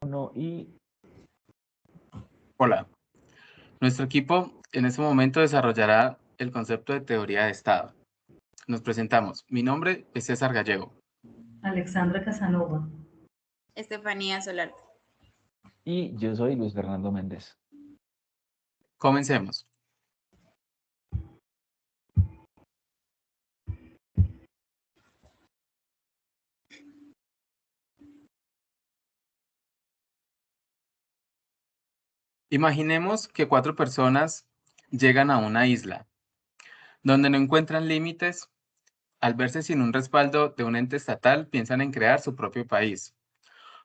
Y Hola, nuestro equipo en este momento desarrollará el concepto de teoría de Estado. Nos presentamos. Mi nombre es César Gallego. Alexandra Casanova. Estefanía Solar. y yo soy Luis Fernando Méndez. Comencemos. Imaginemos que 4 personas llegan a una isla, donde no encuentran límites. Al verse sin un respaldo de un ente estatal, piensan en crear su propio país,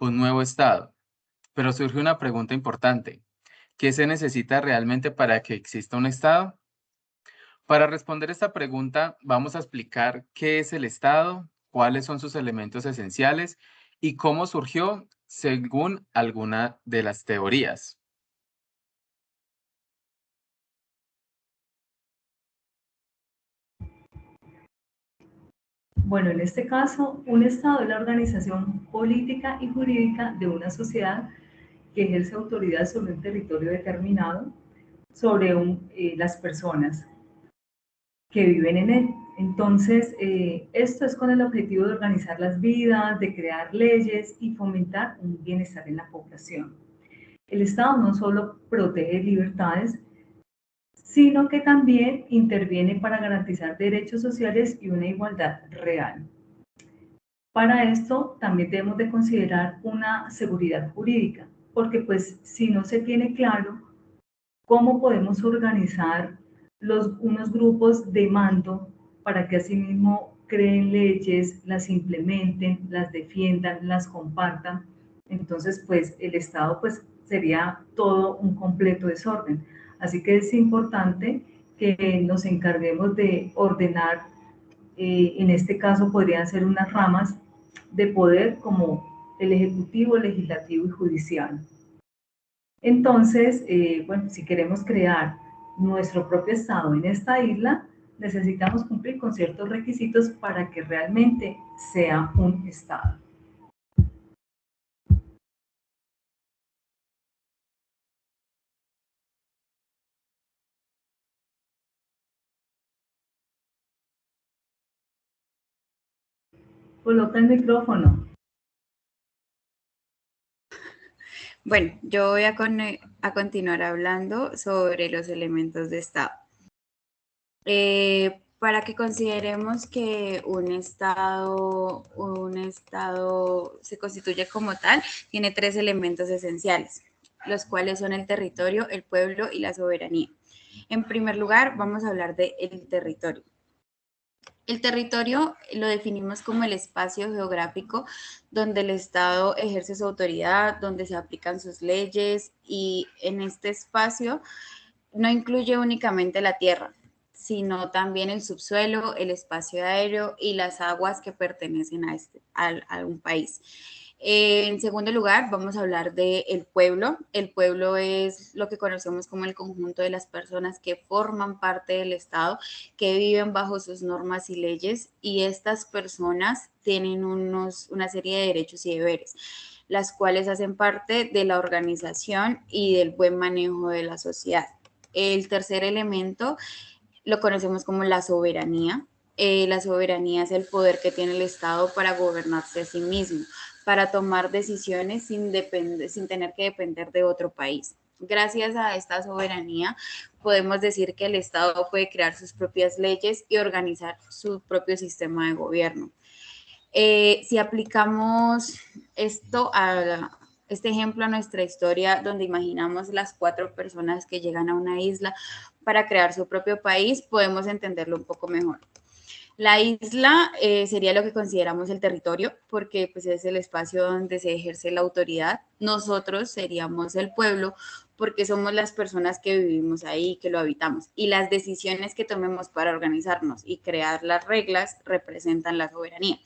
un nuevo estado. Pero surge una pregunta importante. ¿Qué se necesita realmente para que exista un estado? Para responder esta pregunta, vamos a explicar qué es el Estado, cuáles son sus elementos esenciales y cómo surgió según alguna de las teorías. Bueno, en este caso, un Estado es la organización política y jurídica de una sociedad que ejerce autoridad sobre un territorio determinado, sobre las personas que viven en él. Entonces, esto es con el objetivo de organizar las vidas, de crear leyes y fomentar un bienestar en la población. El Estado no solo protege libertades, sino que también interviene para garantizar derechos sociales y una igualdad real. Para esto también debemos de considerar una seguridad jurídica, porque pues si no se tiene claro cómo podemos organizar unos grupos de mando para que asimismo creen leyes, las implementen, las defiendan, las compartan, entonces pues el Estado pues sería todo un completo desorden. Así que es importante que nos encarguemos de ordenar, en este caso podrían ser unas ramas de poder como el ejecutivo, legislativo y judicial. Entonces, bueno, si queremos crear nuestro propio estado en esta isla, necesitamos cumplir con ciertos requisitos para que realmente sea un estado. Coloca el micrófono. Bueno, yo voy a continuar hablando sobre los elementos de Estado. Para que consideremos que un estado se constituye como tal, tiene 3 elementos esenciales, los cuales son el territorio, el pueblo y la soberanía. En primer lugar, vamos a hablar del territorio. El territorio lo definimos como el espacio geográfico donde el Estado ejerce su autoridad, donde se aplican sus leyes, y en este espacio no incluye únicamente la tierra, sino también el subsuelo, el espacio aéreo y las aguas que pertenecen a un país. En segundo lugar, vamos a hablar del pueblo. El pueblo es lo que conocemos como el conjunto de las personas que forman parte del Estado, que viven bajo sus normas y leyes, y estas personas tienen una serie de derechos y deberes, las cuales hacen parte de la organización y del buen manejo de la sociedad. El tercer elemento lo conocemos como la soberanía. La soberanía es el poder que tiene el Estado para gobernarse a sí mismo, para tomar decisiones sin tener que depender de otro país. Gracias a esta soberanía podemos decir que el Estado puede crear sus propias leyes y organizar su propio sistema de gobierno. Si aplicamos este ejemplo a nuestra historia, donde imaginamos las 4 personas que llegan a una isla para crear su propio país, podemos entenderlo un poco mejor. La isla sería lo que consideramos el territorio, porque pues, es el espacio donde se ejerce la autoridad. Nosotros seríamos el pueblo, porque somos las personas que vivimos ahí, que lo habitamos. Y las decisiones que tomemos para organizarnos y crear las reglas representan la soberanía.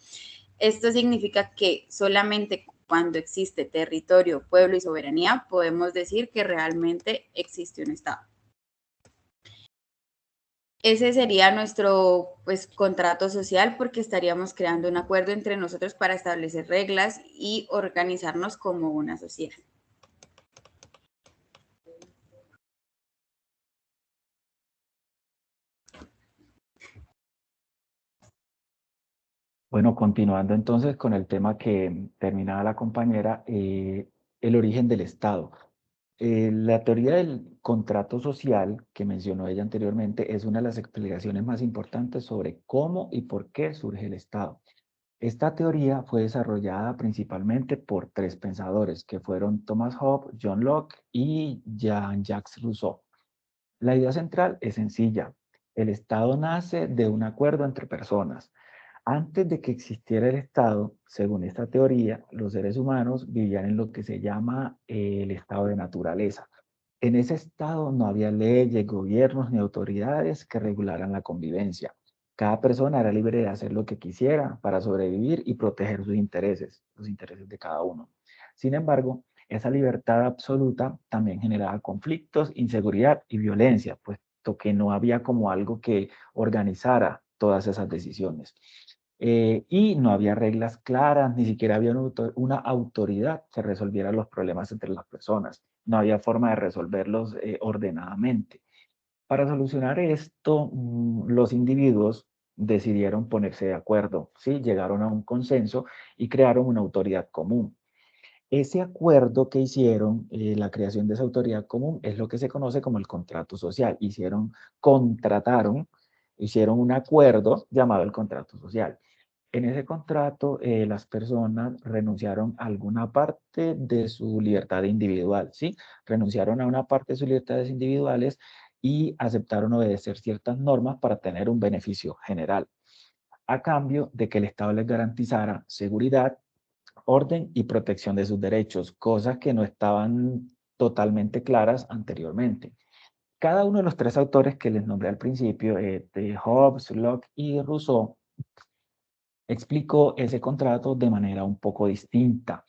Esto significa que solamente cuando existe territorio, pueblo y soberanía, podemos decir que realmente existe un Estado. Ese sería nuestro contrato social, porque estaríamos creando un acuerdo entre nosotros para establecer reglas y organizarnos como una sociedad. Bueno, continuando entonces con el tema que terminaba la compañera, el origen del Estado. La teoría del contrato social que mencionó ella anteriormente es una de las explicaciones más importantes sobre cómo y por qué surge el Estado. Esta teoría fue desarrollada principalmente por tres pensadores, que fueron Thomas Hobbes, John Locke y Jean-Jacques Rousseau. La idea central es sencilla. El Estado nace de un acuerdo entre personas. Antes de que existiera el Estado, según esta teoría, los seres humanos vivían en lo que se llama el estado de naturaleza. En ese estado no había leyes, gobiernos ni autoridades que regularan la convivencia. Cada persona era libre de hacer lo que quisiera para sobrevivir y proteger sus intereses, los intereses de cada uno. Sin embargo, esa libertad absoluta también generaba conflictos, inseguridad y violencia, puesto que no había como algo que organizara todas esas decisiones. Y no había reglas claras, ni siquiera había una autoridad que resolviera los problemas entre las personas. No había forma de resolverlos ordenadamente. Para solucionar esto, los individuos decidieron ponerse de acuerdo, ¿sí? Llegaron a un consenso y crearon una autoridad común. Ese acuerdo que hicieron, la creación de esa autoridad común, es lo que se conoce como el contrato social. Hicieron un acuerdo llamado el contrato social. En ese contrato, las personas renunciaron a alguna parte de su libertad individual, ¿sí? Renunciaron a una parte de sus libertades individuales y aceptaron obedecer ciertas normas para tener un beneficio general, a cambio de que el Estado les garantizara seguridad, orden y protección de sus derechos, cosas que no estaban totalmente claras anteriormente. Cada uno de los tres autores que les nombré al principio, de Hobbes, Locke y Rousseau, explicó ese contrato de manera un poco distinta.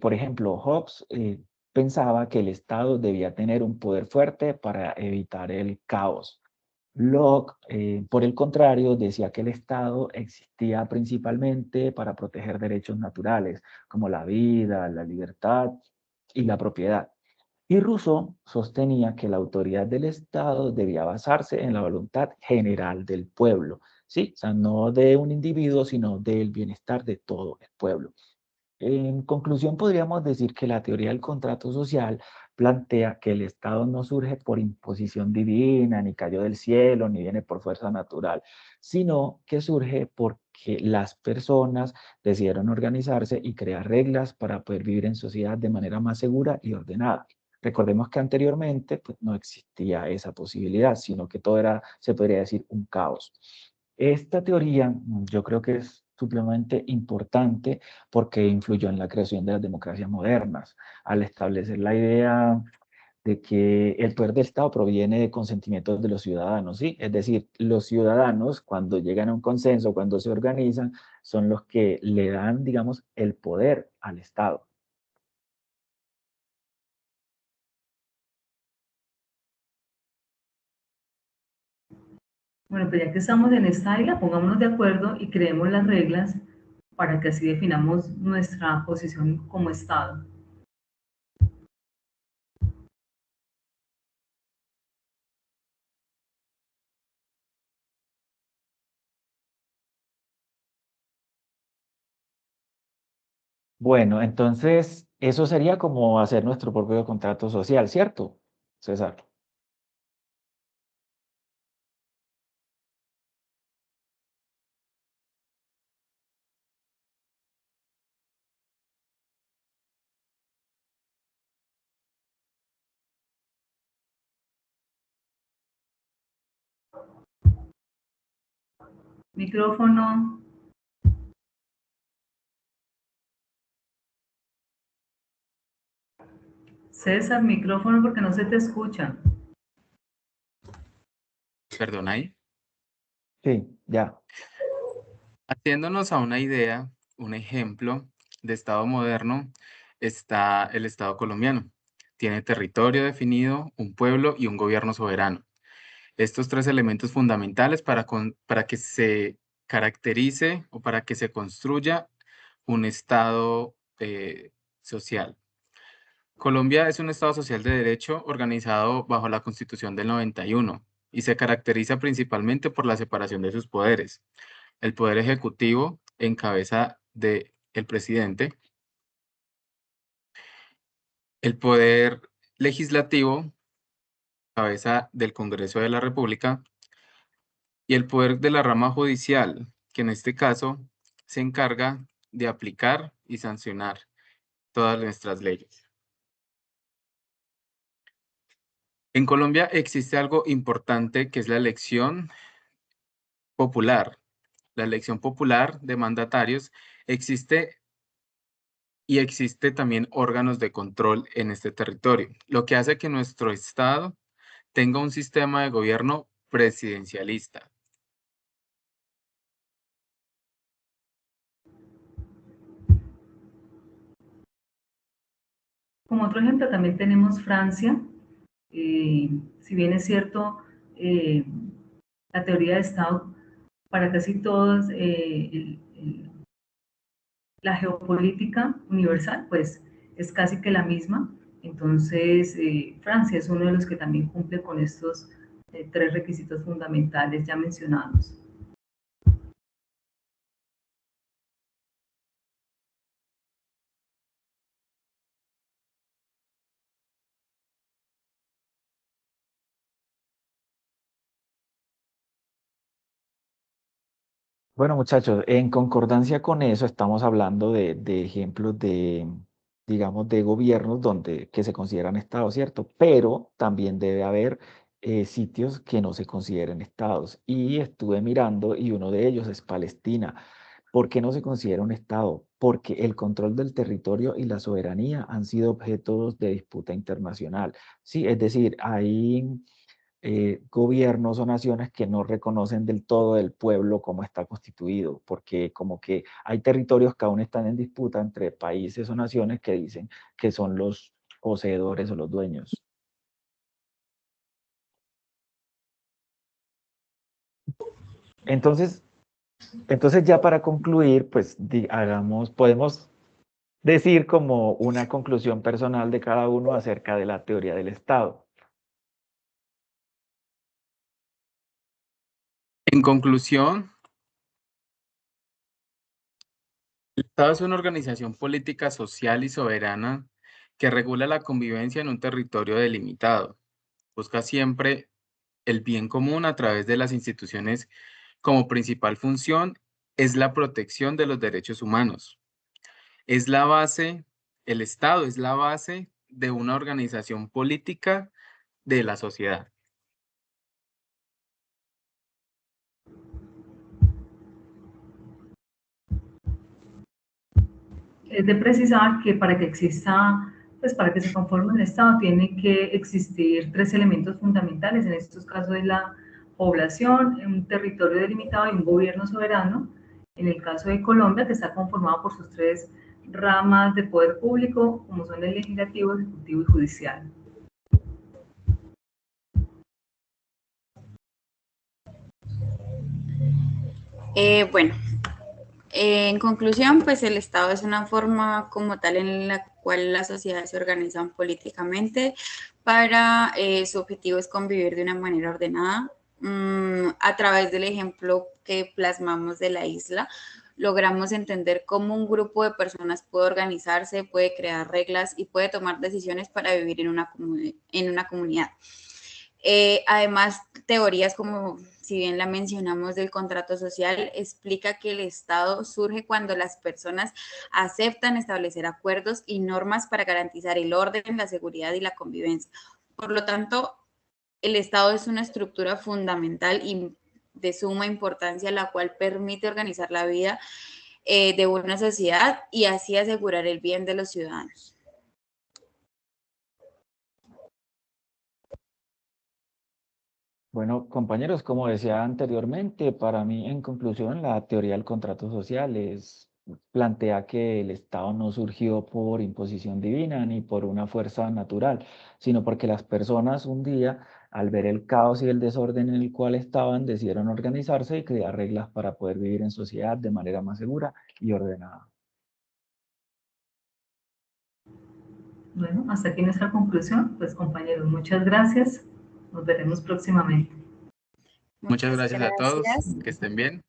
Por ejemplo, Hobbes pensaba que el Estado debía tener un poder fuerte para evitar el caos. Locke, por el contrario, decía que el Estado existía principalmente para proteger derechos naturales, como la vida, la libertad y la propiedad. Y Rousseau sostenía que la autoridad del Estado debía basarse en la voluntad general del pueblo, ¿sí? O sea, no de un individuo, sino del bienestar de todo el pueblo. En conclusión, podríamos decir que la teoría del contrato social plantea que el Estado no surge por imposición divina, ni cayó del cielo, ni viene por fuerza natural, sino que surge porque las personas decidieron organizarse y crear reglas para poder vivir en sociedad de manera más segura y ordenada. Recordemos que anteriormente pues, no existía esa posibilidad, sino que todo era, se podría decir, un caos. Esta teoría yo creo que es supremamente importante porque influyó en la creación de las democracias modernas, al establecer la idea de que el poder del Estado proviene de consentimientos de los ciudadanos, ¿sí? Es decir, los ciudadanos cuando llegan a un consenso, cuando se organizan, son los que le dan, digamos, el poder al Estado. Bueno, pues ya que estamos en esta área, pongámonos de acuerdo y creemos las reglas para que así definamos nuestra posición como Estado. Bueno, entonces eso sería como hacer nuestro propio contrato social, ¿cierto, César? Micrófono. César, micrófono porque no se te escucha. Perdón ahí. Sí, ya. Haciéndonos a una idea, un ejemplo de Estado moderno, está el Estado colombiano. Tiene territorio definido, un pueblo y un gobierno soberano. estos tres elementos fundamentales para que se caracterice o para que se construya un Estado social. Colombia es un Estado social de derecho organizado bajo la Constitución del 91 y se caracteriza principalmente por la separación de sus poderes. El poder ejecutivo en cabeza del presidente, el poder legislativo cabeza del Congreso de la República y el poder de la rama judicial, que en este caso se encarga de aplicar y sancionar todas nuestras leyes. En Colombia existe algo importante que es la elección popular. La elección popular de mandatarios existe y existe también órganos de control en este territorio, lo que hace que nuestro Estado tenga un sistema de gobierno presidencialista. Como otro ejemplo también tenemos Francia. Si bien es cierto, la teoría de Estado para casi todos, la geopolítica universal, pues es casi que la misma. Entonces, Francia es uno de los que también cumple con estos tres requisitos fundamentales ya mencionados. Bueno, muchachos, en concordancia con eso estamos hablando de ejemplos de, digamos, de gobiernos donde, que se consideran estados, ¿cierto? Pero también debe haber sitios que no se consideren estados. Y estuve mirando y uno de ellos es Palestina. ¿Por qué no se considera un estado? Porque el control del territorio y la soberanía han sido objetos de disputa internacional. Sí, es decir, hay gobiernos o naciones que no reconocen del todo el pueblo como está constituido, porque como que hay territorios que aún están en disputa entre países o naciones que dicen que son los poseedores o los dueños. Entonces, entonces ya para concluir, pues podemos decir como una conclusión personal de cada uno acerca de la teoría del Estado. En conclusión, el Estado es una organización política, social y soberana que regula la convivencia en un territorio delimitado. Busca siempre el bien común a través de las instituciones. Como principal función es la protección de los derechos humanos. Es la base, el Estado es la base de una organización política de la sociedad. Es de precisar que para que exista, pues para que se conforme un Estado, tiene que existir tres elementos fundamentales. En estos casos es la población, un territorio delimitado y un gobierno soberano. En el caso de Colombia, que está conformado por sus tres ramas de poder público, como son el legislativo, ejecutivo y judicial. Bueno, en conclusión, pues el Estado es una forma como tal en la cual las sociedades se organizan políticamente para su objetivo es convivir de una manera ordenada. A través del ejemplo que plasmamos de la isla, logramos entender cómo un grupo de personas puede organizarse, puede crear reglas y puede tomar decisiones para vivir en una comunidad. Además, teorías como, si bien la mencionamos, del contrato social, explica que el Estado surge cuando las personas aceptan establecer acuerdos y normas para garantizar el orden, la seguridad y la convivencia. Por lo tanto, el Estado es una estructura fundamental y de suma importancia, la cual permite organizar la vida de una sociedad y así asegurar el bien de los ciudadanos. Bueno, compañeros, como decía anteriormente, para mí, en conclusión, la teoría del contrato social es plantea que el Estado no surgió por imposición divina ni por una fuerza natural, sino porque las personas un día, al ver el caos y el desorden en el cual estaban, decidieron organizarse y crear reglas para poder vivir en sociedad de manera más segura y ordenada. Bueno, hasta aquí nuestra conclusión. Pues compañeros, muchas gracias. Nos veremos próximamente. Muchas gracias a todos, gracias. que estén bien.